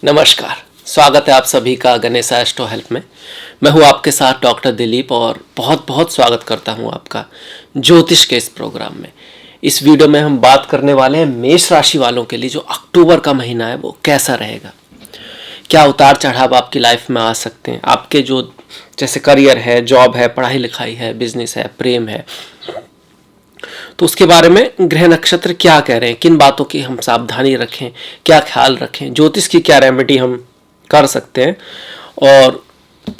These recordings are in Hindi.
नमस्कार, स्वागत है आप सभी का गणेशा एस्ट्रो हेल्प में। मैं हूं आपके साथ डॉक्टर दिलीप और बहुत बहुत स्वागत करता हूं आपका ज्योतिष के इस प्रोग्राम में। इस वीडियो में हम बात करने वाले हैं मेष राशि वालों के लिए जो अक्टूबर का महीना है वो कैसा रहेगा, क्या उतार चढ़ाव आपकी लाइफ में आ सकते हैं, आपके जो जैसे करियर है, जॉब है, पढ़ाई लिखाई है, बिजनेस है, प्रेम है, तो उसके बारे में ग्रह नक्षत्र क्या कह रहे हैं, किन बातों की हम सावधानी रखें, क्या ख्याल रखें, ज्योतिष की क्या रेमेडी हम कर सकते हैं, और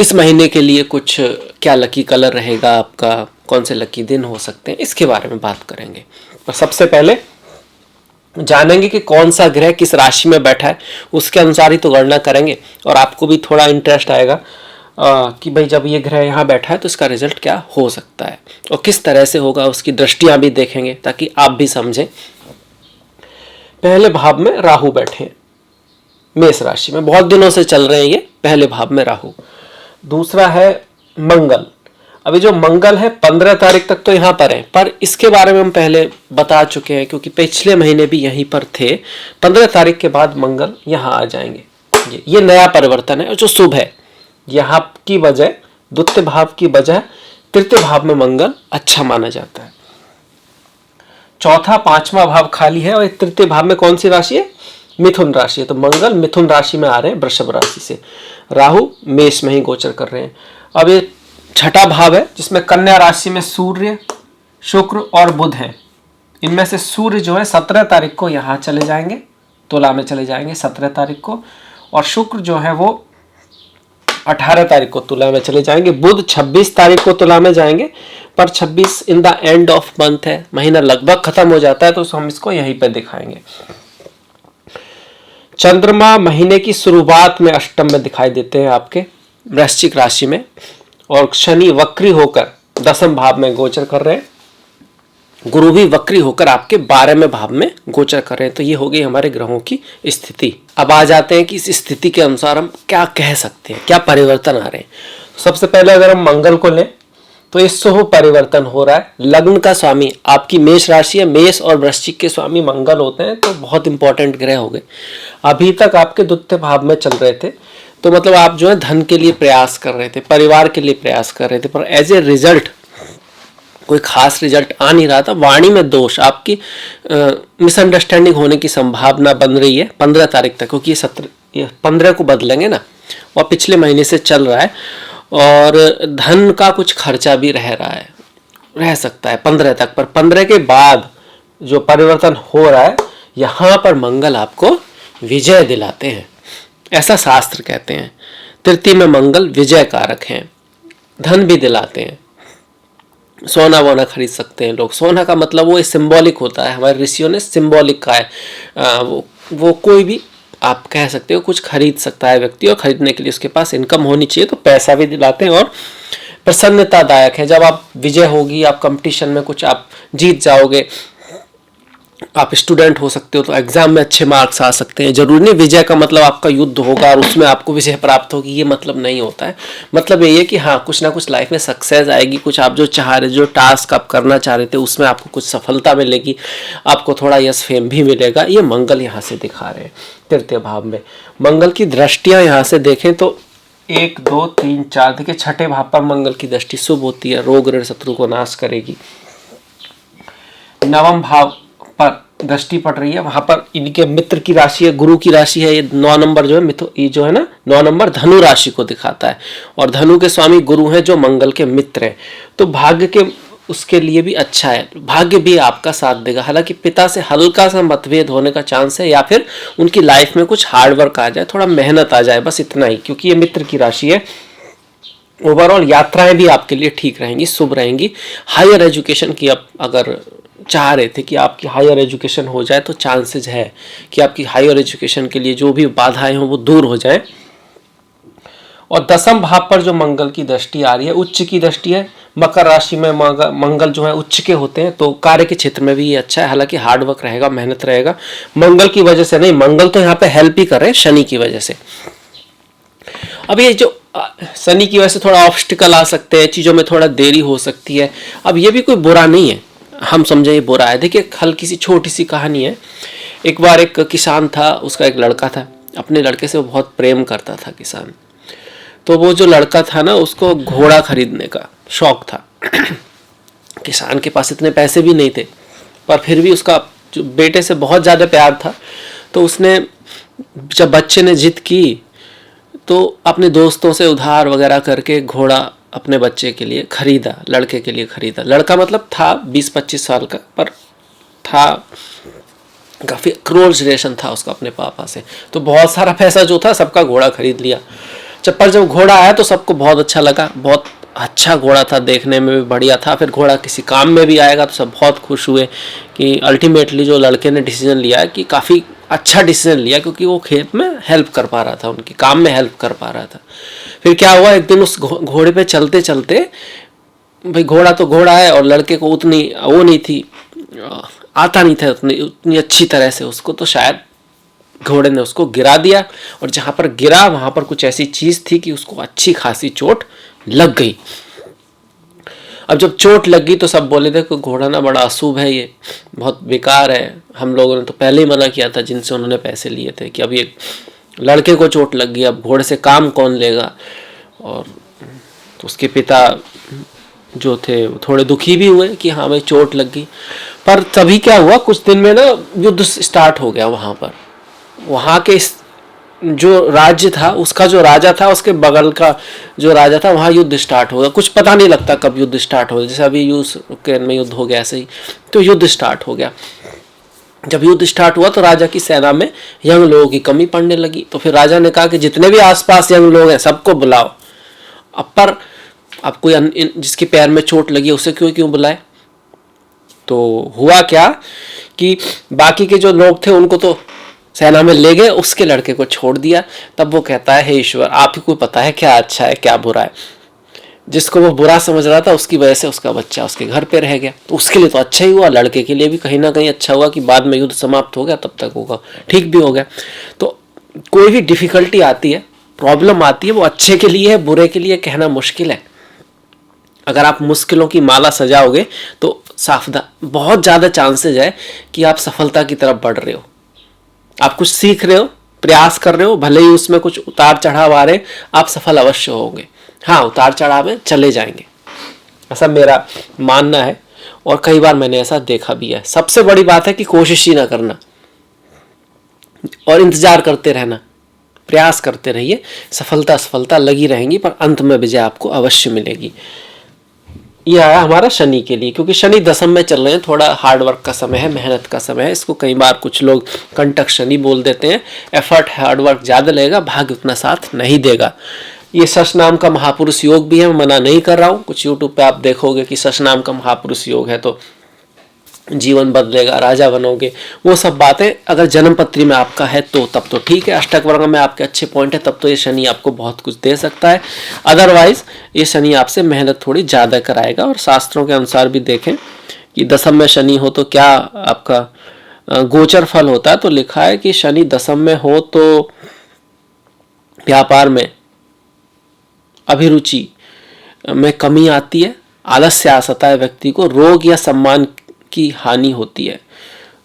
इस महीने के लिए कुछ क्या लकी कलर रहेगा आपका, कौन से लकी दिन हो सकते हैं, इसके बारे में बात करेंगे। और सबसे पहले जानेंगे कि कौन सा ग्रह किस राशि में बैठा है, उसके अनुसार ही तो गणना करेंगे और आपको भी थोड़ा इंटरेस्ट आएगा कि भाई जब ये ग्रह यहाँ बैठा है तो इसका रिजल्ट क्या हो सकता है और किस तरह से होगा, उसकी दृष्टियां भी देखेंगे ताकि आप भी समझें। पहले भाव में राहु बैठे हैं मेष राशि में, बहुत दिनों से चल रहे हैं ये पहले भाव में राहु। दूसरा है मंगल। अभी जो मंगल है 15 तारीख तक तो यहाँ पर है, पर इसके बारे में हम पहले बता चुके हैं क्योंकि पिछले महीने भी यहीं पर थे। 15 तारीख के बाद मंगल यहाँ आ जाएंगे। ये नया परिवर्तन है और जो शुभ है, यहाँ की वजह द्वितीय भाव की वजह तृतीय भाव में मंगल अच्छा माना जाता है। चौथा पांचवा भाव खाली है और तृतीय भाव में कौन सी राशि है? मिथुन राशि है। तो मंगल मिथुन राशि में आ रहे हैं वृषभ राशि से, राहु मेष में ही गोचर कर रहे हैं। अब ये छठा भाव है जिसमें कन्या राशि में सूर्य, शुक्र और बुध है। इनमें से सूर्य जो है 17 तारीख को यहाँ चले जाएंगे, तुला में चले जाएंगे 17 तारीख को, और शुक्र जो है वो 18 तारीख को तुला में चले जाएंगे। बुध 26 तारीख को तुला में जाएंगे, पर 26 in the end of month है, महीना लगभग खत्म हो जाता है, तो हम इसको यहीं पर दिखाएंगे। चंद्रमा महीने की शुरुआत में अष्टम में दिखाई देते हैं आपके वृश्चिक राशि में, और शनि वक्री होकर 10वें भाव में गोचर कर रहे हैं। गुरु भी वक्री होकर आपके 12वें भाव में गोचर कर रहे हैं। तो ये हो गई हमारे ग्रहों की स्थिति। अब आ जाते हैं कि इस स्थिति के अनुसार हम क्या कह सकते हैं, क्या परिवर्तन आ रहे हैं। सबसे पहले अगर हम मंगल को लें तो इस शुभ परिवर्तन हो रहा है। लग्न का स्वामी आपकी मेष राशि है, मेष और वृश्चिक के स्वामी मंगल होते हैं, तो बहुत इंपॉर्टेंट ग्रह हो गए। अभी तक आपके द्वितीय भाव में चल रहे थे, तो मतलब आप जो है धन के लिए प्रयास कर रहे थे, परिवार के लिए प्रयास कर रहे थे, पर एज ए रिजल्ट कोई खास रिजल्ट आ नहीं रहा था। वाणी में दोष, आपकी मिसअंडरस्टैंडिंग होने की संभावना बन रही है 15 तारीख तक, क्योंकि ये 15 को बदलेंगे ना, और पिछले महीने से चल रहा है। और धन का कुछ खर्चा भी रह सकता है 15 तक, पर 15 के बाद जो परिवर्तन हो रहा है, यहाँ पर मंगल आपको विजय दिलाते हैं, ऐसा शास्त्र कहते हैं। तृतीय में मंगल विजय कारक हैं, धन भी दिलाते हैं। सोना वोना खरीद सकते हैं लोग। सोना का मतलब वो सिंबॉलिक होता है, हमारे ऋषियों ने सिंबॉलिक का है। वो कोई भी आप कह सकते हो कुछ खरीद सकता है व्यक्ति, और खरीदने के लिए उसके पास इनकम होनी चाहिए, तो पैसा भी दिलाते हैं। और प्रसन्नतादायक है, जब आप विजय होगी, आप कंपटीशन में कुछ आप जीत जाओगे, आप स्टूडेंट हो सकते हो तो एग्जाम में अच्छे मार्क्स आ सकते हैं। जरूरी नहीं विजय का मतलब आपका युद्ध होगा और उसमें आपको विजय प्राप्त होगी, ये मतलब नहीं होता है। मतलब ये है कि हाँ, कुछ ना कुछ लाइफ में सक्सेस आएगी, कुछ आप जो चाह रहे, जो टास्क आप करना चाह रहे थे उसमें आपको कुछ सफलता मिलेगी, आपको थोड़ा यश फेम भी मिलेगा। ये मंगल यहाँ से दिखा रहे हैं तृतीय भाव में। मंगल की दृष्टियां यहाँ से देखें तो 1 2 3 4, देखिए छठे भाव पर मंगल की दृष्टि शुभ होती है, रोग ऋण शत्रु को नाश करेगी। 9वें भाव पर दृष्टि पड़ रही है, वहां पर इनके मित्र की राशि है, गुरु की राशि है। ये 9 नंबर जो है ये जो है ना 9 नंबर धनु राशि को दिखाता है, और धनु के स्वामी गुरु हैं जो मंगल के मित्र हैं। तो भाग्य के उसके लिए भी अच्छा है, भाग्य भी आपका साथ देगा। हालांकि पिता से हल्का सा मतभेद होने का चांस है, या फिर उनकी लाइफ में कुछ हार्डवर्क आ जाए, थोड़ा मेहनत आ जाए, बस इतना ही, क्योंकि ये मित्र की राशि है। ओवरऑल यात्राएं भी आपके लिए ठीक रहेंगी, शुभ रहेंगी। हायर एजुकेशन की आप अगर चाह रहे थे कि आपकी हायर एजुकेशन हो जाए, तो चांसेस है कि आपकी हायर एजुकेशन के लिए जो भी बाधाएं हों वो दूर हो जाए। और 10वें भाव पर जो मंगल की दृष्टि आ रही है, उच्च की दृष्टि है। मकर राशि में मंगल जो है उच्च के होते हैं, तो कार्य के क्षेत्र में भी ये अच्छा है। हालांकि हार्डवर्क रहेगा, मेहनत रहेगा, मंगल की वजह से नहीं, मंगल तो यहाँ पे हेल्प ही कर रहे हैं शनि की वजह से। अब ये जो शनि की वजह से थोड़ा ऑब्स्टिकल आ सकते हैं, चीज़ों में थोड़ा देरी हो सकती है। अब ये भी कोई बुरा नहीं है, हम समझे ये बुरा है। देखिए हल्की सी छोटी सी कहानी है। एक बार एक किसान था, उसका एक लड़का था, अपने लड़के से वो बहुत प्रेम करता था किसान। तो वो जो लड़का था ना, उसको घोड़ा खरीदने का शौक था। किसान के पास इतने पैसे भी नहीं थे, पर फिर भी उसका जो बेटे से बहुत ज़्यादा प्यार था। तो उसने, जब बच्चे ने जिद की, तो अपने दोस्तों से उधार वगैरह करके घोड़ा अपने बच्चे के लिए खरीदा, लड़के के लिए खरीदा। लड़का मतलब था 20-25 साल का, पर था काफ़ी क्लोज रिलेशन था उसका अपने पापा से। तो बहुत सारा पैसा जो था सबका घोड़ा खरीद लिया। जब घोड़ा आया तो सबको बहुत अच्छा लगा, बहुत अच्छा घोड़ा था, देखने में भी बढ़िया था। फिर घोड़ा किसी काम में भी आएगा तो सब बहुत खुश हुए कि अल्टीमेटली जो लड़के ने डिसीजन लिया है कि काफ़ी अच्छा डिसीजन लिया, क्योंकि वो खेत में हेल्प कर पा रहा था, उनके काम में हेल्प कर पा रहा था। फिर क्या हुआ, एक दिन उस घोड़े पे चलते चलते, भाई घोड़ा तो घोड़ा है और लड़के को उतनी वो नहीं थी, आता नहीं था उतनी अच्छी तरह से उसको, तो शायद घोड़े ने उसको गिरा दिया। और जहाँ पर गिरा वहाँ पर कुछ ऐसी चीज़ थी कि उसको अच्छी खासी चोट लग गई। अब जब चोट लगी तो सब बोले थे कि घोड़ा ना बड़ा अशुभ है, ये बहुत बेकार है। हम लोगों ने तो पहले ही मना किया था जिनसे उन्होंने पैसे लिए थे कि अब ये लड़के को चोट लग गई, अब घोड़े से काम कौन लेगा। और तो उसके पिता जो थे वो थोड़े दुखी भी हुए कि हाँ भाई चोट लग गई। पर तभी क्या हुआ, कुछ दिन में ना युद्ध स्टार्ट हो गया वहाँ पर। वहाँ के जो राज्य था, उसका जो राजा था, उसके बगल का जो राजा था, वहाँ युद्ध स्टार्ट हो गया। कुछ पता नहीं लगता कब युद्ध स्टार्ट हो गया, जैसे अभी यूक्रेन में युद्ध हो गया ऐसे ही तो युद्ध स्टार्ट हो गया। जब युद्ध स्टार्ट हुआ तो राजा की सेना में यंग लोगों की कमी पड़ने लगी। तो फिर राजा ने कहा कि जितने भी आसपास यंग लोग हैं सबको बुलाओ। अब कोई जिसके पैर में चोट लगी उसे क्यों बुलाए। तो हुआ क्या कि बाकी के जो लोग थे उनको तो सेना में ले गए, उसके लड़के को छोड़ दिया। तब वो कहता है, हे ईश्वर, आप ही को पता है क्या अच्छा है क्या बुरा है। जिसको वो बुरा समझ रहा था उसकी वजह से उसका बच्चा उसके घर पे रह गया, तो उसके लिए तो अच्छा ही हुआ, लड़के के लिए भी कहीं ना कहीं अच्छा हुआ कि बाद में युद्ध समाप्त हो गया, तब तक होगा ठीक भी हो गया। तो कोई भी डिफिकल्टी आती है, प्रॉब्लम आती है, वो अच्छे के लिए है, बुरे के लिए कहना मुश्किल है। अगर आप मुश्किलों की माला सजाओगे तो सावधान, बहुत ज़्यादा चांसेज है कि आप सफलता की तरफ बढ़ रहे हो, आप कुछ सीख रहे हो, प्रयास कर रहे हो, भले ही उसमें कुछ उतार चढ़ाव आ रहे, आप सफल अवश्य होंगे। हाँ, उतार चढ़ाव में चले जाएंगे, ऐसा मेरा मानना है और कई बार मैंने ऐसा देखा भी है। सबसे बड़ी बात है कि कोशिश ही ना करना और इंतजार करते रहना, प्रयास करते रहिए, सफलता लगी रहेंगी, पर अंत में विजय आपको अवश्य मिलेगी। यह आया हमारा शनि के लिए, क्योंकि शनि दशम में चल रहे हैं, थोड़ा हार्डवर्क का समय है, मेहनत का समय है। इसको कई बार कुछ लोग कंटक शनि बोल देते हैं। एफर्ट हार्डवर्क ज़्यादा लगेगा, भाग्य उतना साथ नहीं देगा। ये शश नाम का महापुरुष योग भी है, मैं मना नहीं कर रहा हूँ। कुछ यूट्यूब पे आप देखोगे कि शश नाम का महापुरुष योग है तो जीवन बदलेगा, राजा बनोगे, वो सब बातें अगर जन्म पत्री में आपका है तो तब तो ठीक है। अष्टक वर्ग में आपके अच्छे पॉइंट है, तब तो ये शनि आपको बहुत कुछ दे सकता है। अदरवाइज ये शनि आपसे मेहनत थोड़ी ज़्यादा कराएगा। और शास्त्रों के अनुसार भी देखें कि दशम में शनि हो तो क्या आपका गोचर फल होता है। तो लिखा है कि शनि दशम में हो तो व्यापार में अभिरुचि में कमी आती है, आलस्य आ सकता है व्यक्ति को, रोग या सम्मान की हानि होती है।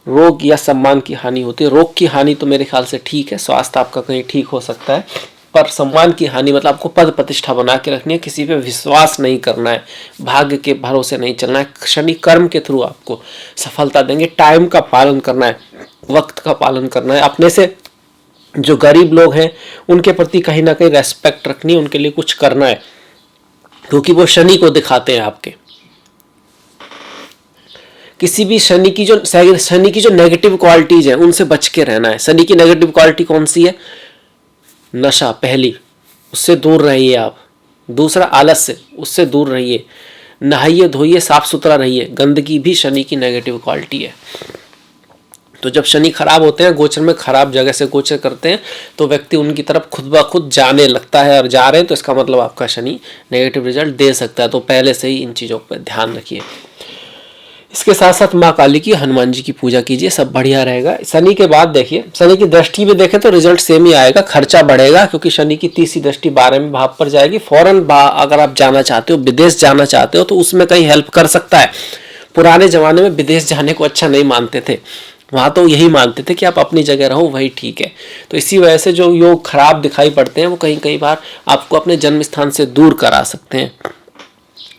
रोग या सम्मान की हानि होती है। रोग की हानि तो मेरे ख्याल से ठीक है, स्वास्थ्य आपका कहीं ठीक हो सकता है, पर सम्मान की हानि मतलब आपको पद प्रतिष्ठा बना के रखनी है, किसी पे विश्वास नहीं करना है, भाग्य के भरोसे नहीं चलना है। शनि कर्म के थ्रू आपको सफलता देंगे। टाइम का पालन करना है, वक्त का पालन करना है, अपने से जो गरीब लोग हैं उनके प्रति कहीं ना कहीं रेस्पेक्ट रखनी है, उनके लिए कुछ करना है, क्योंकि वो शनि को दिखाते हैं आपके। किसी भी शनि की जो नेगेटिव क्वालिटीज हैं उनसे बच के रहना है। शनि की नेगेटिव क्वालिटी कौन सी है? नशा पहली, उससे दूर रहिए आप। दूसरा आलस्य, उससे दूर रहिए। नहाइए धोइए, साफ सुथरा रहिए। गंदगी भी शनि की नेगेटिव क्वालिटी है। तो जब शनि खराब होते हैं, गोचर में खराब जगह से गोचर करते हैं, तो व्यक्ति उनकी तरफ खुद ब खुद जाने लगता है, और जा रहे हैं तो इसका मतलब आपका शनि नेगेटिव रिजल्ट दे सकता है। तो पहले से ही इन चीज़ों पर ध्यान रखिए। इसके साथ साथ माँ काली की, हनुमान जी की पूजा कीजिए, सब बढ़िया रहेगा। शनि के बाद देखिए, शनि की दृष्टि भी देखें तो रिजल्ट सेम ही आएगा, खर्चा बढ़ेगा, क्योंकि शनि की तीसरी दृष्टि 12वें भाव पर जाएगी। फौरन अगर आप जाना चाहते हो, विदेश जाना चाहते हो, तो उसमें कहीं हेल्प कर सकता है। पुराने जमाने में विदेश जाने को अच्छा नहीं मानते थे, वहाँ तो यही मानते थे कि आप अपनी जगह रहो वही ठीक है। तो इसी वजह से जो योग खराब दिखाई पड़ते हैं वो कई बार आपको अपने जन्म स्थान से दूर करा सकते हैं।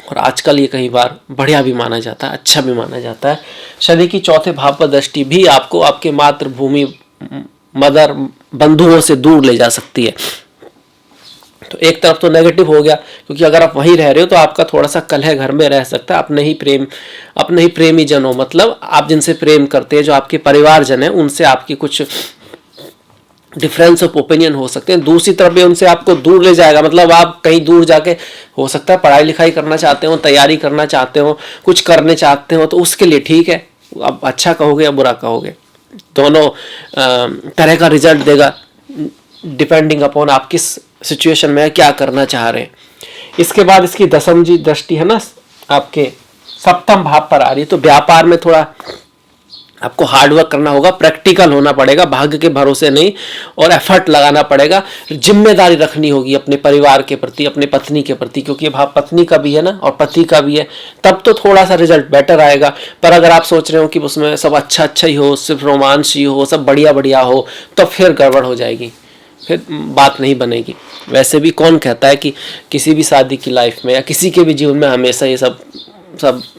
और आजकल ये कई बार बढ़िया भी माना जाता है, अच्छा भी माना जाता है। शनि की चौथे भाव पर दृष्टि भी आपको आपके मातृभूमि, मदर, बंधुओं से दूर ले जा सकती है। तो एक तरफ तो नेगेटिव हो गया, क्योंकि अगर आप वहीं रह रहे हो तो आपका थोड़ा सा कलह घर में रह सकता है। अपने ही प्रेमी जन हो, मतलब आप जिनसे प्रेम करते हैं, जो आपके परिवारजन है, उनसे आपकी कुछ डिफरेंस ऑफ ओपिनियन हो सकते हैं। दूसरी तरफ भी उनसे आपको दूर ले जाएगा, मतलब आप कहीं दूर जाके हो सकता है पढ़ाई लिखाई करना चाहते हो, तैयारी करना चाहते हो, कुछ करने चाहते हो, तो उसके लिए ठीक है, आप अच्छा कहोगे या बुरा कहोगे, दोनों तरह का रिजल्ट देगा, डिपेंडिंग अपॉन आप किस सिचुएशन में क्या करना चाह रहे हैं। इसके बाद इसकी दसम जी दृष्टि है ना, आपके सप्तम भाव पर आ रही है। तो व्यापार में थोड़ा आपको हार्डवर्क करना होगा, प्रैक्टिकल होना पड़ेगा, भाग्य के भरोसे नहीं, और एफर्ट लगाना पड़ेगा, जिम्मेदारी रखनी होगी अपने परिवार के प्रति, अपने पत्नी के प्रति, क्योंकि भाव पत्नी का भी है ना और पति का भी है, तब तो थोड़ा सा रिजल्ट बेटर आएगा। पर अगर आप सोच रहे हो कि उसमें सब अच्छा ही हो, सिर्फ रोमांस ही हो, सब बढ़िया बढ़िया हो, तो फिर गड़बड़ हो जाएगी, फिर बात नहीं बनेगी। वैसे भी कौन कहता है कि किसी भी शादी की लाइफ में या किसी के भी जीवन में हमेशा ये सब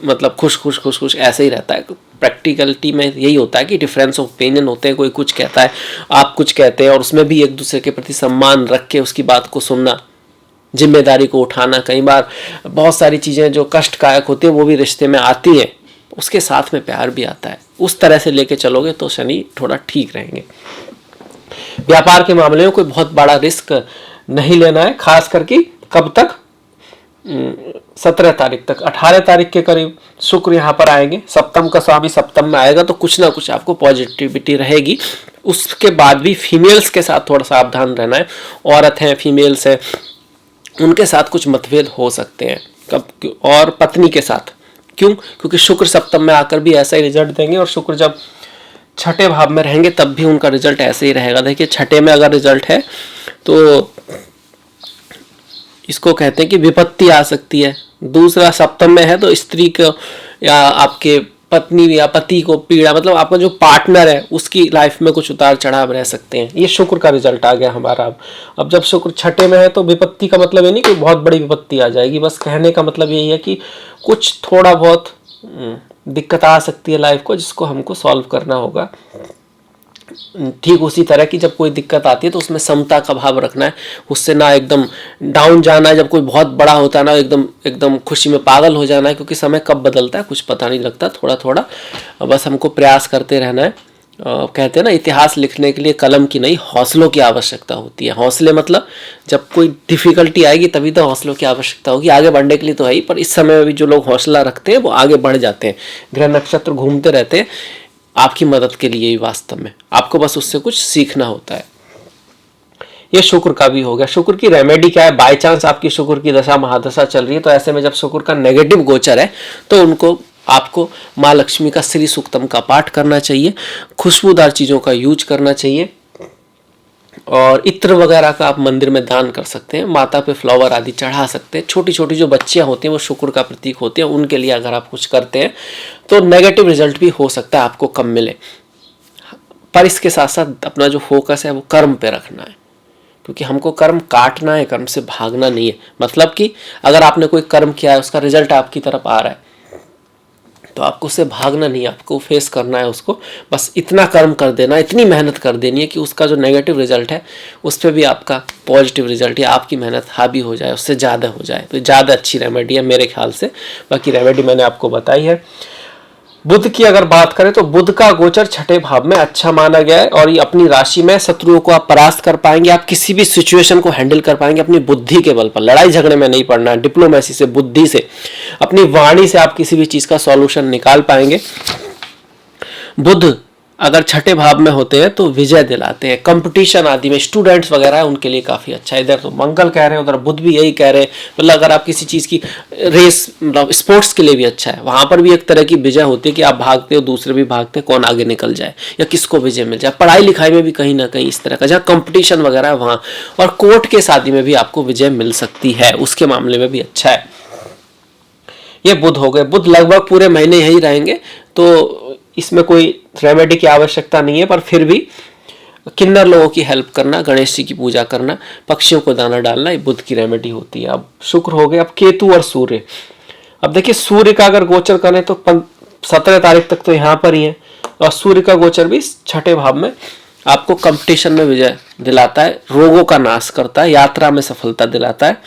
मतलब खुश ऐसे ही रहता है। प्रैक्टिकलिटी में यही होता है कि डिफरेंस ऑफ ओपिनियन होते हैं, कोई कुछ कहता है, आप कुछ कहते हैं, और उसमें भी एक दूसरे के प्रति सम्मान रख के उसकी बात को सुनना, जिम्मेदारी को उठाना। कई बार बहुत सारी चीज़ें जो कष्टदायक होती है वो भी रिश्ते में आती हैं, उसके साथ में प्यार भी आता है। उस तरह से लेके चलोगे तो शनि थोड़ा ठीक रहेंगे। व्यापार के मामले में कोई बहुत बड़ा रिस्क नहीं लेना है, खास करके कब तक, 17 तारीख तक। 18 तारीख के करीब शुक्र यहाँ पर आएंगे, सप्तम का स्वामी सप्तम में आएगा, तो कुछ ना कुछ आपको पॉजिटिविटी रहेगी। उसके बाद भी फीमेल्स के साथ थोड़ा सावधान रहना है। औरत हैं, फीमेल्स हैं, उनके साथ कुछ मतभेद हो सकते हैं कब, और पत्नी के साथ। क्यों? क्योंकि शुक्र सप्तम में आकर भी ऐसा ही रिजल्ट देंगे, और शुक्र जब छठे भाव में रहेंगे तब भी उनका रिजल्ट ऐसे ही रहेगा। देखिए, छठे में अगर रिजल्ट है तो इसको कहते हैं कि विपत्ति आ सकती है। दूसरा सप्तम में है तो स्त्री को या आपके पत्नी या पति को पीड़ा, मतलब आपका जो पार्टनर है उसकी लाइफ में कुछ उतार चढ़ाव रह सकते हैं। ये शुक्र का रिजल्ट आ गया हमारा। अब जब शुक्र छठे में है तो विपत्ति का मतलब ये नहीं कि बहुत बड़ी विपत्ति आ जाएगी, बस कहने का मतलब यही है कि कुछ थोड़ा बहुत दिक्कत आ सकती है लाइफ को, जिसको हमको सॉल्व करना होगा। ठीक उसी तरह की जब कोई दिक्कत आती है तो उसमें समता का भाव रखना है, उससे ना एकदम डाउन जाना है। जब कोई बहुत बड़ा होता है ना, एकदम खुशी में पागल हो जाना है, क्योंकि समय कब बदलता है कुछ पता नहीं लगता। थोड़ा थोड़ा बस हमको प्रयास करते रहना है। कहते हैं ना, इतिहास लिखने के लिए कलम की नहीं, हौसलों की आवश्यकता होती है। हौसले मतलब जब कोई डिफिकल्टी आएगी तभी तो हौसलों की आवश्यकता होगी, आगे बढ़ने के लिए तो है ही, पर इस समय में भी जो लोग हौसला रखते हैं वो आगे बढ़ जाते हैं। ग्रह नक्षत्र घूमते रहते हैं आपकी मदद के लिए ही, वास्तव में आपको बस उससे कुछ सीखना होता है। ये शुक्र का भी हो गया। शुक्र की रेमेडी क्या है? बाय चांस आपकी शुक्र की दशा महादशा चल रही है तो ऐसे में जब शुक्र का नेगेटिव गोचर है तो आपको माँ लक्ष्मी का श्री सूक्तम का पाठ करना चाहिए, खुशबूदार चीज़ों का यूज करना चाहिए, और इत्र वगैरह का आप मंदिर में दान कर सकते हैं, माता पे फ्लावर आदि चढ़ा सकते हैं। छोटी छोटी जो बच्चियां होती हैं वो शुक्र का प्रतीक होती हैं, उनके लिए अगर आप कुछ करते हैं तो नेगेटिव रिजल्ट भी हो सकता है आपको कम मिले। पर इसके साथ साथ अपना जो फोकस है वो कर्म पे रखना है, क्योंकि हमको कर्म काटना है, कर्म से भागना नहीं है। मतलब कि अगर आपने कोई कर्म किया है, उसका रिजल्ट आपकी तरफ आ रहा है, तो आपको उससे भागना नहीं है, आपको फेस करना है उसको। बस इतना कर्म कर देना, इतनी मेहनत कर देनी है कि उसका जो नेगेटिव रिजल्ट है उस पर भी आपका पॉजिटिव रिजल्ट या आपकी मेहनत हावी हो जाए, उससे ज़्यादा हो जाए। तो ज़्यादा अच्छी रेमेडी है मेरे ख्याल से। बाकी रेमेडी मैंने आपको बताई है। बुध की अगर बात करें तो बुध का गोचर छठे भाव में अच्छा माना गया है, और ये अपनी राशि में शत्रुओं को आप परास्त कर पाएंगे। आप किसी भी सिचुएशन को हैंडल कर पाएंगे अपनी बुद्धि के बल पर। लड़ाई झगड़े में नहीं पड़ना है, डिप्लोमेसी से, बुद्धि से, अपनी वाणी से आप किसी भी चीज का सॉल्यूशन निकाल पाएंगे। बुध अगर छठे भाव में होते हैं तो विजय दिलाते हैं। कंपटीशन आदि में स्टूडेंट्स वगैरह है उनके लिए काफ़ी अच्छा है। इधर तो मंगल कह रहे हैं, उधर बुध भी यही कह रहे हैं। मतलब अगर आप किसी चीज़ की रेस, मतलब स्पोर्ट्स के लिए भी अच्छा है, वहाँ पर भी एक तरह की विजय होती है कि आप भागते हो, दूसरे भी भागते हैं, कौन आगे निकल जाए या किसको विजय मिल जाए। पढ़ाई लिखाई में भी कहीं ना कहीं इस तरह का, जहाँ कंपटीशन वगैरह है वहाँ, और कोर्ट के शादी में भी आपको विजय मिल सकती है, उसके मामले में भी अच्छा है। ये बुध हो गए। बुध लगभग पूरे महीने यही रहेंगे, तो इसमें कोई रेमेडी की आवश्यकता नहीं है, पर फिर भी किन्नर लोगों की हेल्प करना, गणेश जी की पूजा करना, पक्षियों को दाना डालना, ये बुध की रेमेडी होती है। अब शुक्र हो गए, अब केतु और सूर्य। अब देखिए सूर्य का अगर गोचर करें तो 17 तारीख तक तो यहाँ पर ही है, और सूर्य का गोचर भी 6ठे भाव में आपको कंपटीशन में विजय दिलाता है, रोगों का नाश करता है, यात्रा में सफलता दिलाता है,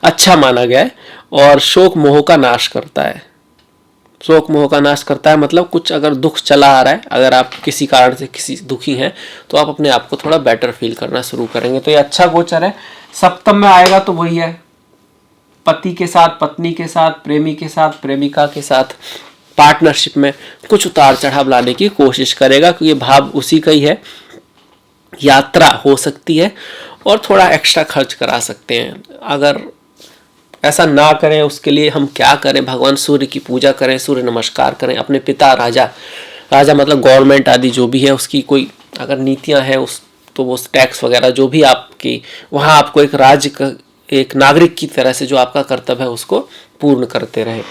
अच्छा माना गया है, और शोक मोह का नाश करता है। शोक मोह का नाश करता है मतलब कुछ अगर दुख चला आ रहा है, अगर आप किसी कारण से किसी दुखी हैं, तो आप अपने आप को थोड़ा बेटर फील करना शुरू करेंगे। तो ये अच्छा गोचर है। सप्तम में आएगा तो वही है, पति के साथ, पत्नी के साथ, प्रेमी के साथ, प्रेमिका के साथ पार्टनरशिप में कुछ उतार चढ़ाव लाने की कोशिश करेगा, क्योंकि भाव उसी का ही है। यात्रा हो सकती है और थोड़ा एक्स्ट्रा खर्च करा सकते हैं। अगर ऐसा ना करें, उसके लिए हम क्या करें? भगवान सूर्य की पूजा करें, सूर्य नमस्कार करें, अपने पिता राजा, राजा मतलब गवर्नमेंट आदि जो भी है उसकी कोई अगर नीतियां हैं उस, तो वो टैक्स वगैरह जो भी आपकी वहाँ आपको एक राज्य का एक नागरिक की तरह से जो आपका कर्तव्य है उसको पूर्ण करते रहे।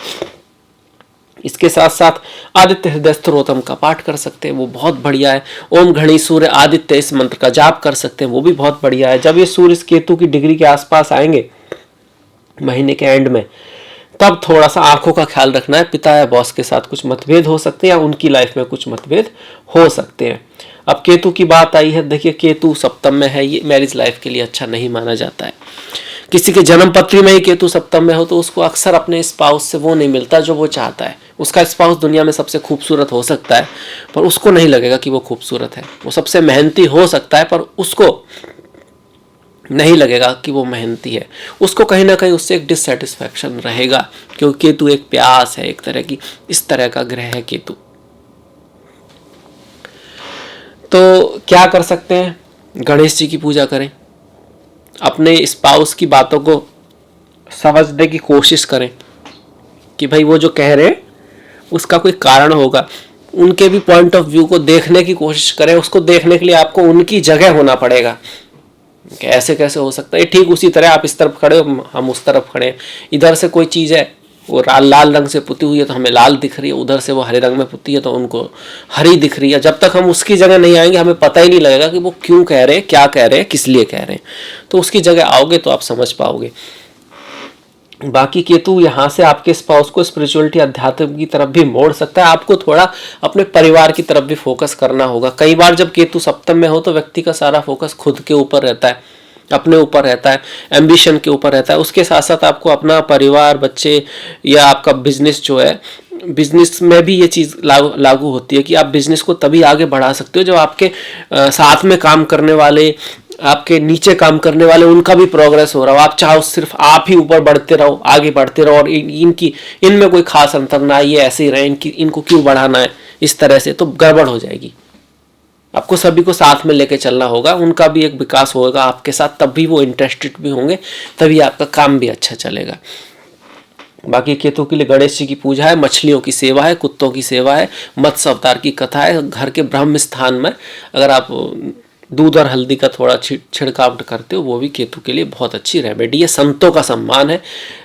इसके साथ साथ आदित्य हृदय स्तोत्रम का पाठ कर सकते हैं, वो बहुत बढ़िया है। ओम घड़ी सूर्य आदित्य, इस मंत्र का जाप कर सकते हैं, वो भी बहुत बढ़िया है। जब ये सूर्य केतु की डिग्री के आसपास आएंगे महीने के एंड में, तब थोड़ा सा आंखों का ख्याल रखना है। पिता या बॉस के साथ कुछ मतभेद हो सकते हैं, या उनकी लाइफ में कुछ मतभेद हो सकते हैं। अब केतु की बात आई है, देखिए केतु सप्तम में है, ये मैरिज लाइफ के लिए अच्छा नहीं माना जाता है। किसी के जन्म पत्री में ही केतु सप्तम में हो तो उसको अक्सर अपने स्पाउस से वो नहीं मिलता जो वो चाहता है। उसका स्पाउस दुनिया में सबसे खूबसूरत हो सकता है, पर उसको नहीं लगेगा कि वो खूबसूरत है। वो सबसे मेहनती हो सकता है, पर उसको नहीं लगेगा कि वो मेहनती है। उसको कहीं ना कहीं उससे एक डिससेटिस्फैक्शन रहेगा, क्योंकि केतु एक प्यास है, एक तरह की, इस तरह का ग्रह है केतु। तो क्या कर सकते हैं? गणेश जी की पूजा करें, अपने स्पाउस की बातों को समझने की कोशिश करें कि भाई वो जो कह रहे हैं उसका कोई कारण होगा। उनके भी पॉइंट ऑफ व्यू को देखने की कोशिश करें। उसको देखने के लिए आपको उनकी जगह होना पड़ेगा। ऐसे कैसे हो सकता है? ठीक उसी तरह आप इस तरफ खड़े हो, हम उस तरफ खड़े हैं। इधर से कोई चीज़ है वो लाल रंग से पुती हुई है तो हमें लाल दिख रही है, उधर से वो हरे रंग में पुती है तो उनको हरी दिख रही है। जब तक हम उसकी जगह नहीं आएंगे हमें पता ही नहीं लगेगा कि वो क्यों कह रहे हैं, क्या कह रहे हैं, किस लिए कह रहे हैं। तो उसकी जगह आओगे तो आप समझ पाओगे। बाकी केतु यहाँ से आपके स्पाउस को स्पिरिचुअलिटी, अध्यात्म की तरफ भी मोड़ सकता है। आपको थोड़ा अपने परिवार की तरफ भी फोकस करना होगा। कई बार जब केतु सप्तम में हो तो व्यक्ति का सारा फोकस खुद के ऊपर रहता है, अपने ऊपर रहता है, एम्बिशन के ऊपर रहता है। उसके साथ साथ आपको अपना परिवार, बच्चे या आपका बिजनेस जो है, बिजनेस में भी ये चीज़ लागू होती है कि आप बिजनेस को तभी आगे बढ़ा सकते हो जब आपके साथ में काम करने वाले, आपके नीचे काम करने वाले, उनका भी प्रोग्रेस हो रहा हो। आप चाहो सिर्फ आप ही ऊपर बढ़ते रहो, आगे बढ़ते रहो, और इनमें कोई खास अंतर ना, ये ऐसे ही रहे, इनको क्यों बढ़ाना है, इस तरह से तो गड़बड़ हो जाएगी। आपको सभी को साथ में लेके चलना होगा, उनका भी एक विकास होगा आपके साथ, तब भी वो इंटरेस्टेड भी होंगे, तभी आपका काम भी अच्छा चलेगा। बाकी केतु के लिए गणेश जी की पूजा है, मछलियों की सेवा है, कुत्तों की सेवा है, मत्स्य अवतार की कथा है। घर के ब्रह्म स्थान में अगर आप दूध और हल्दी का थोड़ा छिड़काव करते हो, वो भी केतु के लिए बहुत अच्छी रेमेडी है। संतों का सम्मान है,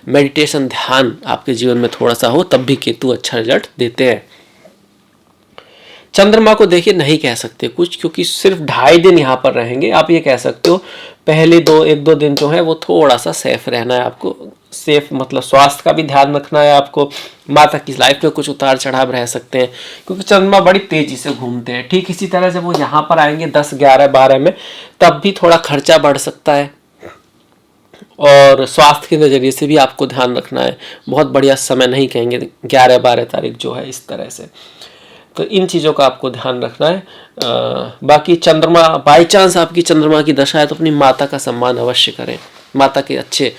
मेडिटेशन, ध्यान आपके जीवन में थोड़ा सा हो, तब भी केतु अच्छा रिजल्ट देते हैं। चंद्रमा को देखिए नहीं कह सकते कुछ, क्योंकि सिर्फ 2.5 दिन यहाँ पर रहेंगे। आप ये कह सकते हो पहले 1-2 दिन जो है वो थोड़ा सा सेफ रहना है आपको। सेफ मतलब स्वास्थ्य का भी ध्यान रखना है आपको। माता की लाइफ में कुछ उतार चढ़ाव रह सकते हैं, क्योंकि चंद्रमा बड़ी तेजी से घूमते हैं। ठीक इसी तरह से वो यहाँ पर आएंगे 10, 11, 12 में, तब भी थोड़ा खर्चा बढ़ सकता है, और स्वास्थ्य के नज़रिए से भी आपको ध्यान रखना है। बहुत बढ़िया समय नहीं कहेंगे 11-12 तारीख जो है, इस तरह से। तो इन चीज़ों का आपको ध्यान रखना है। बाकी चंद्रमा, बाई चांस आपकी चंद्रमा की दशा है तो अपनी माता का सम्मान अवश्य करें। माता के अच्छे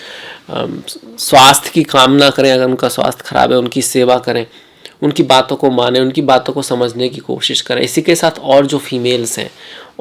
स्वास्थ्य की कामना करें। अगर उनका स्वास्थ्य खराब है उनकी सेवा करें, उनकी बातों को माने, उनकी बातों को समझने की कोशिश करें। इसी के साथ और जो फीमेल्स हैं,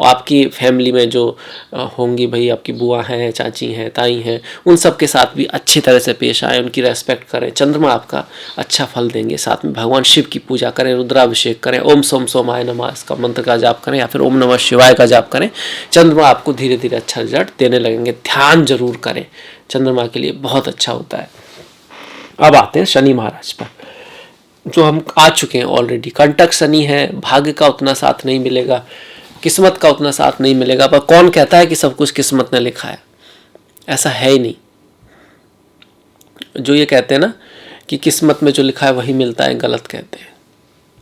आपकी फैमिली में जो होंगी, भाई आपकी बुआ हैं, चाची हैं, ताई हैं, उन सब के साथ भी अच्छी तरह से पेश आए, उनकी रेस्पेक्ट करें। चंद्रमा आपका अच्छा फल देंगे। साथ में भगवान शिव की पूजा करें, रुद्राभिषेक करें, ओम सोम सोमाय नमः इसका मंत्र का जाप करें, या फिर ओम नमः शिवाय का जाप करें। चंद्रमा आपको धीरे धीरे अच्छा रिजल्ट देने लगेंगे। ध्यान जरूर करें, चंद्रमा के लिए बहुत अच्छा होता है। अब आते हैं शनि महाराज पर। जो हम आ चुके हैं ऑलरेडी। कंटक शनि है, भाग्य का उतना साथ नहीं मिलेगा, किस्मत का उतना साथ नहीं मिलेगा। पर कौन कहता है कि सब कुछ किस्मत ने लिखा है? ऐसा है ही नहीं। जो ये कहते हैं ना कि किस्मत में जो लिखा है वही मिलता है, गलत कहते हैं।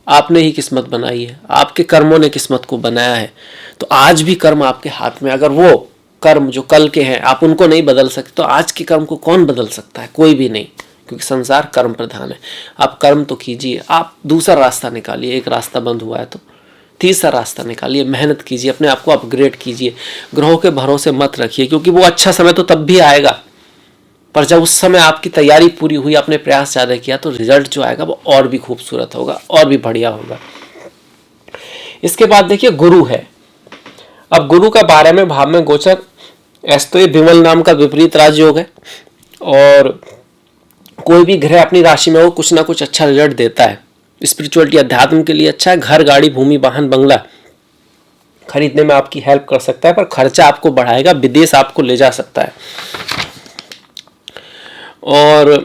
आपने ही किस्मत बनाई है, आपके कर्मों ने किस्मत को बनाया है। तो आज भी कर्म आपके हाथ में। अगर वो कर्म जो कल के हैं आप उनको नहीं बदल सकते, तो आज के कर्म को कौन बदल सकता है? कोई भी नहीं, क्योंकि संसार कर्म प्रधान है। आप कर्म तो कीजिए, आप दूसरा रास्ता निकालिए। एक रास्ता बंद हुआ है तो तीसरा रास्ता निकालिए, मेहनत कीजिए, अपने आप को अपग्रेड कीजिए। ग्रहों के भरोसे मत रखिए, क्योंकि वो अच्छा समय तो तब भी आएगा, पर जब उस समय आपकी तैयारी पूरी हुई, आपने प्रयास ज़्यादा किया, तो रिजल्ट जो आएगा वो और भी खूबसूरत होगा, और भी बढ़िया होगा। इसके बाद देखिए गुरु है। अब गुरु का 12वें भाव में गोचर, ऐसे तो ये विमल नाम का विपरीत राजयोग है, और कोई भी ग्रह अपनी राशि में वो कुछ ना कुछ अच्छा रिजल्ट देता है। स्पिरिचुअलिटी, अध्यात्म के लिए अच्छा है। घर, गाड़ी, भूमि, वाहन, बंगला खरीदने में आपकी हेल्प कर सकता है, पर खर्चा आपको बढ़ाएगा, विदेश आपको ले जा सकता है। और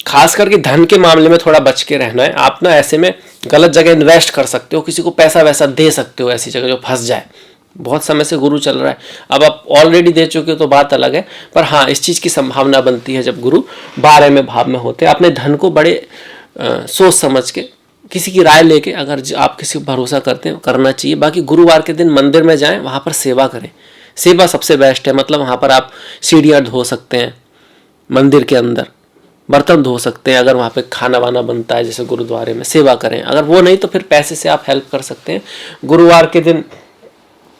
खास करके धन के मामले में थोड़ा बच के रहना है। आप ना ऐसे में गलत जगह इन्वेस्ट कर सकते हो, किसी को पैसा वैसा दे सकते हो ऐसी जगह जो फंस जाए। बहुत समय से गुरु चल रहा है, अब आप ऑलरेडी दे चुके हो तो बात अलग है, पर हाँ इस चीज़ की संभावना बनती है जब गुरु 12वें भाव में होते हैं। अपने धन को बड़े सोच समझ के, किसी की राय लेके, अगर आप किसी पर भरोसा करते हैं करना चाहिए। बाकी गुरुवार के दिन मंदिर में जाएं, वहाँ पर सेवा करें। सेवा सबसे बेस्ट है। मतलब वहाँ पर आप सीढ़ियाँ धो सकते हैं, मंदिर के अंदर बर्तन धो सकते हैं, अगर वहाँ पे खाना वाना बनता है जैसे गुरुद्वारे में, सेवा करें। अगर वो नहीं तो फिर पैसे से आप हेल्प कर सकते हैं। गुरुवार के दिन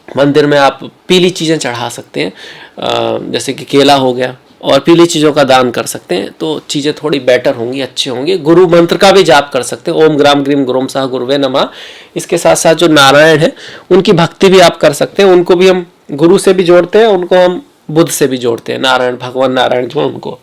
मंदिर में आप पीली चीज़ें चढ़ा सकते हैं, जैसे कि केला हो गया, और पीली चीज़ों का दान कर सकते हैं, तो चीज़ें थोड़ी बेटर होंगी, अच्छी होंगी। गुरु मंत्र का भी जाप कर सकते हैं, ओम ग्राम ग्रीम गुरुम सह गुरुवे नमः। इसके साथ साथ जो नारायण है उनकी भक्ति भी आप कर सकते हैं। उनको भी हम गुरु से भी जोड़ते हैं, उनको हम बुद्ध से भी जोड़ते हैं, नारायण, भगवान नारायण जो है उनको।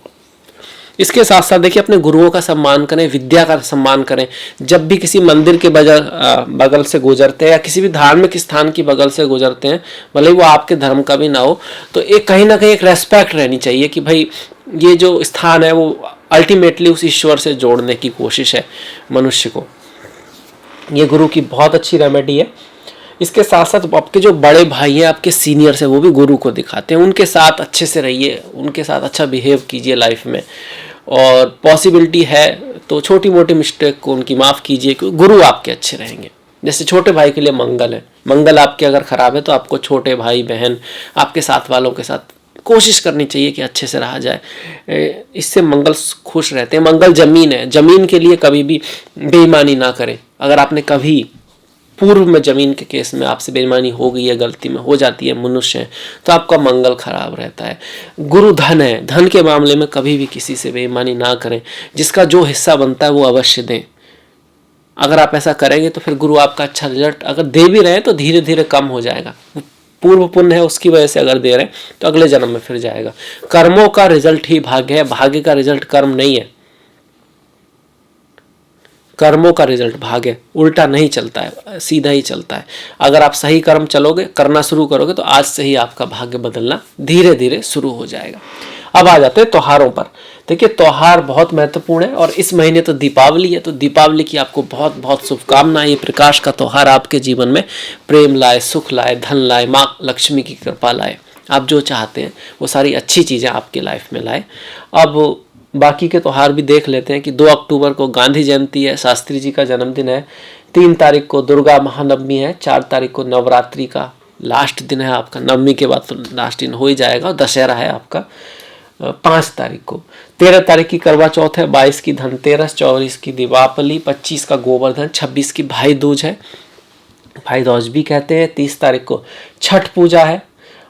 इसके साथ साथ देखिए अपने गुरुओं का सम्मान करें, विद्या का सम्मान करें। जब भी किसी मंदिर के बगल से गुजरते हैं, या किसी भी धार्मिक स्थान की बगल से गुजरते हैं, भले ही वो आपके धर्म का भी ना हो, तो एक कहीं ना कहीं एक रेस्पेक्ट रहनी चाहिए कि भाई ये जो स्थान है वो अल्टीमेटली उस ईश्वर से जोड़ने की कोशिश है मनुष्य को। ये गुरु की बहुत अच्छी रेमेडी है। इसके साथ साथ आपके जो बड़े भाई हैं, आपके सीनियर्स हैं, वो भी गुरु को दिखाते हैं। उनके साथ अच्छे से रहिए, उनके साथ अच्छा बिहेव कीजिए लाइफ में, और पॉसिबिलिटी है तो छोटी मोटी मिस्टेक को उनकी माफ़ कीजिए, क्योंकि गुरु आपके अच्छे रहेंगे। जैसे छोटे भाई के लिए मंगल है, मंगल आपके अगर ख़राब है तो आपको छोटे भाई बहन, आपके साथ वालों के साथ कोशिश करनी चाहिए कि अच्छे से रहा जाए। इससे मंगल खुश रहते हैं। मंगल जमीन है, जमीन के लिए कभी भी बेईमानी ना करें। अगर आपने कभी पूर्व में जमीन के केस में आपसे बेईमानी हो गई है, गलती में हो जाती है, मनुष्य है, तो आपका मंगल खराब रहता है। गुरु धन है, धन के मामले में कभी भी किसी से बेईमानी ना करें। जिसका जो हिस्सा बनता है वो अवश्य दें। अगर आप ऐसा करेंगे तो फिर गुरु आपका अच्छा रिजल्ट अगर दे भी रहे हैं तो धीरे धीरे कम हो जाएगा। पूर्व पुण्य है उसकी वजह से अगर दे रहे हैं तो अगले जन्म में फिर जाएगा। कर्मों का रिजल्ट ही भाग्य है, भाग्य का रिजल्ट कर्म नहीं है। कर्मों का रिजल्ट भाग्य उल्टा नहीं चलता है, सीधा ही चलता है। अगर आप सही कर्म चलोगे, करना शुरू करोगे, तो आज से ही आपका भाग्य बदलना धीरे धीरे शुरू हो जाएगा। अब आ जाते हैं त्योहारों पर। देखिए त्योहार बहुत महत्वपूर्ण है, और इस महीने तो दीपावली है, तो दीपावली की आपको बहुत बहुत शुभकामनाएं। ये प्रकाश का त्योहार आपके जीवन में प्रेम लाए, सुख लाए, धन लाए, माँ लक्ष्मी की कृपा लाए। आप जो चाहते हैं वो सारी अच्छी चीज़ें आपकी लाइफ में लाए। अब बाकी के त्यौहार भी देख लेते हैं कि 2 अक्टूबर को गांधी जयंती है, शास्त्री जी का जन्मदिन है। 3 तारीख को दुर्गा महानवमी है। 4 तारीख को नवरात्रि का लास्ट दिन है आपका, नवमी के बाद तो लास्ट दिन हो ही जाएगा। दशहरा है आपका 5 तारीख को। 13 तारीख की करवा चौथ है, 22 की धनतेरस, 24 की दीपावली, 25 का गोवर्धन, 26 की भाई दूज है, भाई दूज भी कहते हैं। 30 तारीख को छठ पूजा है,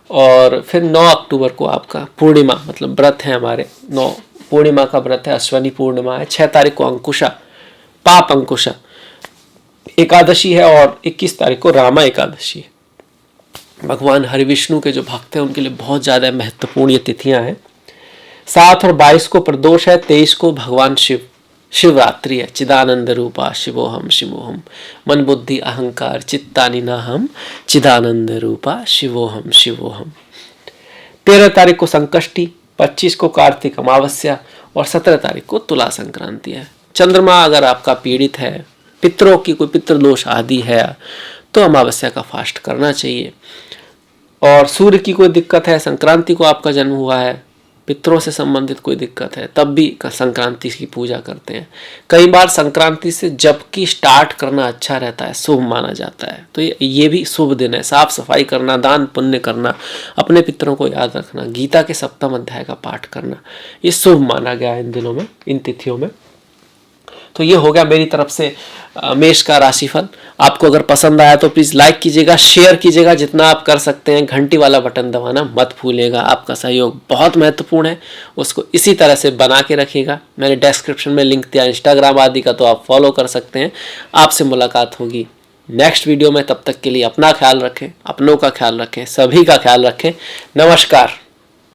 और फिर 9 अक्टूबर को आपका पूर्णिमा, मतलब व्रत है हमारे, 9 पूर्णिमा का व्रत है, अश्वनी पूर्णिमा है। 6 तारीख को अंकुशा, पाप अंकुशा एकादशी है, और 21 तारीख को रामा एकादशी है। भगवान हरिविष्णु के जो भक्त हैं उनके लिए बहुत ज़्यादा महत्वपूर्ण ये तिथियां हैं। 7 और 22 को प्रदोष है। 23 को भगवान शिवरात्रि है। चिदानंद रूपा शिवोहम शिवोहम, मन बुद्धि अहंकार चित्तानि नाहम, चिदानंद रूपा शिवोहम शिवोहम। 13 तारीख को संकष्टी, 25 को कार्तिक अमावस्या, और 17 तारीख को तुला संक्रांति है। चंद्रमा अगर आपका पीड़ित है, पितरों की कोई पितृदोष आदि है, तो अमावस्या का फास्ट करना चाहिए। और सूर्य की कोई दिक्कत है, संक्रांति को आपका जन्म हुआ है, पितरों से संबंधित कोई दिक्कत है, तब भी संक्रांति की पूजा करते हैं। कई बार संक्रांति से जबकि स्टार्ट करना अच्छा रहता है, शुभ माना जाता है, तो ये भी शुभ दिन है। साफ सफाई करना, दान पुण्य करना, अपने पितरों को याद रखना, गीता के 7वें अध्याय का पाठ करना, ये शुभ माना गया है इन दिनों में, इन तिथियों में। तो ये हो गया मेरी तरफ से मेष का राशिफल। आपको अगर पसंद आया तो प्लीज़ लाइक कीजिएगा, शेयर कीजिएगा जितना आप कर सकते हैं, घंटी वाला बटन दबाना मत भूलिएगा। आपका सहयोग बहुत महत्वपूर्ण है, उसको इसी तरह से बना के रखिएगा। मैंने डिस्क्रिप्शन में लिंक दिया इंस्टाग्राम आदि का, तो आप फॉलो कर सकते हैं। आपसे मुलाकात होगी नेक्स्ट वीडियो में, तब तक के लिए अपना ख्याल रखें, अपनों का ख्याल रखें, सभी का ख्याल रखें। नमस्कार।